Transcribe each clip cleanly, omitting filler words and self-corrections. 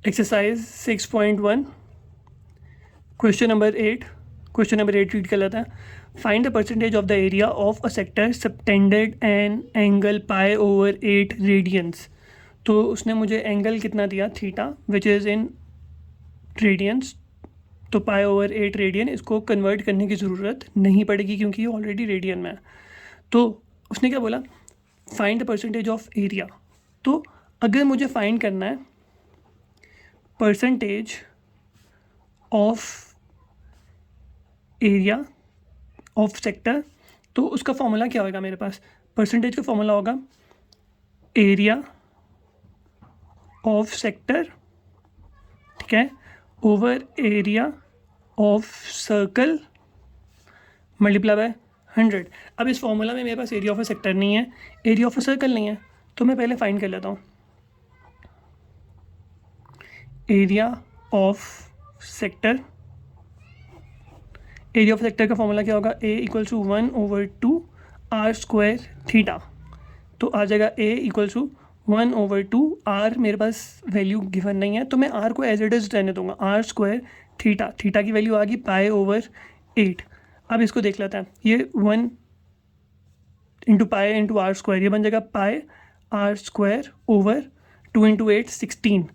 Exercise 6.1 question number 8 read कर लेता है। Find the percentage of the area of a sector subtended an angle pi over 8 radians. तो उसने मुझे angle कितना दिया, theta, which is in radians. तो पाई ओवर 8 रेडियन, इसको कन्वर्ट करने की ज़रूरत नहीं पड़ेगी क्योंकि ये ऑलरेडी रेडियन में है। तो उसने क्या बोला, find the percentage of area. तो अगर मुझे फाइंड करना है percentage of area of sector, तो उसका फॉर्मूला क्या होगा मेरे पास। परसेंटेज का फॉर्मूला होगा एरिया ऑफ सेक्टर, ठीक है, over area of circle multiply by 100। अब इस फॉर्मूला में मेरे पास एरिया ऑफ अ सेक्टर नहीं है, एरिया ऑफ अ सर्कल नहीं है, तो मैं पहले फाइंड कर लेता हूँ area of sector. Area of sector का फॉर्मूला क्या होगा, A equal to 1/2 R square theta. तो आ जाएगा ए इक्वल टू 1/2 आर, मेरे पास वैल्यू गिवन नहीं है तो मैं आर को एज इट इज़ रहने दूंगा, आर स्क्वायर थीटा। थीटा की वैल्यू आ गई पाई ओवर 8। अब इसको देख लेते हैं, ये 1 into pi into R square, ये बन जाएगा pi R square over 2 into 8 16।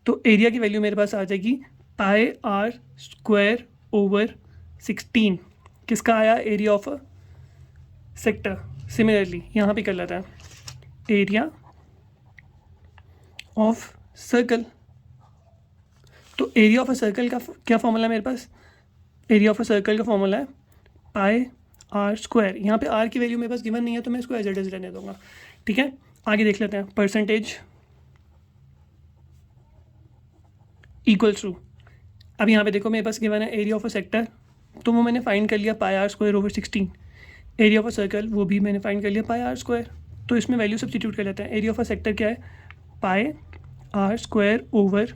तो एरिया की वैल्यू मेरे पास आ जाएगी पाई आर स्क्वायर ओवर 16। किसका आया, एरिया ऑफ सेक्टर। सिमिलरली यहाँ पे कर लेता है एरिया ऑफ सर्कल। तो एरिया ऑफ अ सर्कल का क्या फॉर्मूला है मेरे पास, एरिया ऑफ अ सर्कल का फॉर्मूला है पाई आर स्क्वायर। यहाँ पे आर की वैल्यू मेरे पास गिवन नहीं है तो मैं इसको एज इट इज़ रहने दूंगा, ठीक है। आगे देख लेते हैं परसेंटेज इक्वल्स टू। अब यहाँ पे देखो मेरे पास गिवन है एरिया ऑफ अ सेक्टर, तो वो मैंने फाइंड कर लिया pi R square over 16। Area of a circle वो भी मैंने फाइंड कर लिया पाई आर स्क्वायर। तो इसमें वैल्यू सब्स्टिट्यूट कर लेते हैं। एरिया ऑफ अ सेक्टर क्या है, pi R square over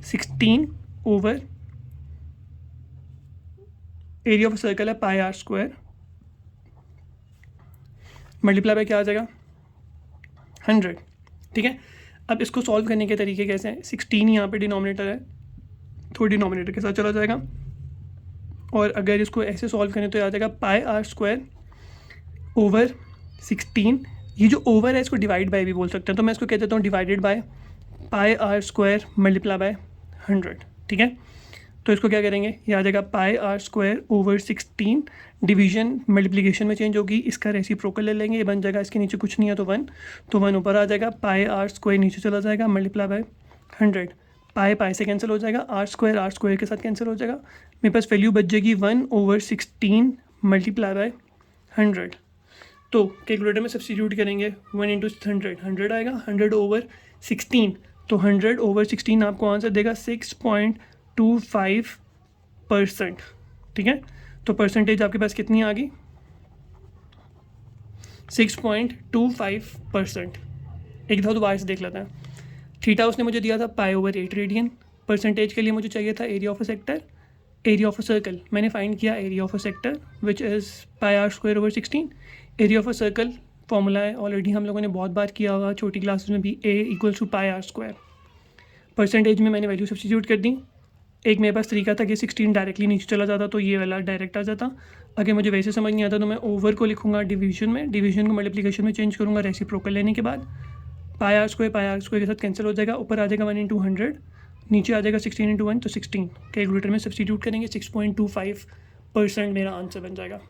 16 over area of a circle है pi R square multiply by क्या आ जाएगा 100, ठीक है। अब इसको सॉल्व करने के तरीके कैसे हैं, 16 यहाँ पे डिनोमिनेटर है तो डिनोमिनेटर के साथ चला जाएगा, और अगर इसको ऐसे सॉल्व करें तो आ जाएगा पाई आर स्क्वायर ओवर 16। ये जो ओवर है इसको डिवाइड बाय भी बोल सकते हैं, तो मैं इसको कह देता हूँ divided by pi R square multiply by 100, ठीक है। तो इसको क्या करेंगे, ये आ जाएगा pi R square over 16, division multiplication में चेंज होगी, इसका रेसिप्रोकल ले लेंगे, ये बन जाएगा, इसके नीचे कुछ नहीं है तो 1, तो 1 ऊपर आ जाएगा, पाई आर स्क्वायर नीचे चला जाएगा मल्टीप्लाई बाय 100। पाई पाई से कैंसिल हो जाएगा, आर स्क्वायर के साथ कैंसिल हो जाएगा, मेरे पास वैल्यू बच जाएगी 1/16 मल्टीप्लाई बाय 100। तो कैलकुलेटर में सब्स्टिट्यूट करेंगे 1 इंटू 100 आएगा, 100/16, तो 100/16 आपको आंसर देगा 6.25%, ठीक है। तो परसेंटेज आपके पास कितनी आ गई, 6.25%। एक दफ़ा दोबारा से देख लेते हैं। थीटा उसने मुझे दिया था पाई ओवर 8 रेडियन। परसेंटेज के लिए मुझे चाहिए था area of a sector, area of a circle. मैंने फाइंड किया area of a sector which is pi R square over 16। Area of a circle formula है, ऑलरेडी हम लोगों ने बहुत बार किया होगा छोटी क्लासेस में भी, A equals to pi R square. Percentage में मैंने वैल्यू सब्स्टिट्यूट कर दी। एक मेरे पास तरीका था कि 16 डायरेक्टली नीचे चला जाता तो ये वाला डायरेक्ट आ जाता। अगर मुझे वैसे समझ नहीं आता तो मैं ओवर को लिखूंगा डिवीजन में, डिवीजन को मल्टीप्लिकेशन में चेंज करूँगा रेसिप्रोकल लेने के बाद। पाई आर स्क्वायर के साथ कैंसिल हो जाएगा, ऊपर आ जाएगा 1 इंटू 100, नीचे आ जाएगा 16 इंटू 1, तो 16। कैलकुलेटर में सब्स्टिट्यूट करेंगे 6.25% मेरा आंसर बन जाएगा।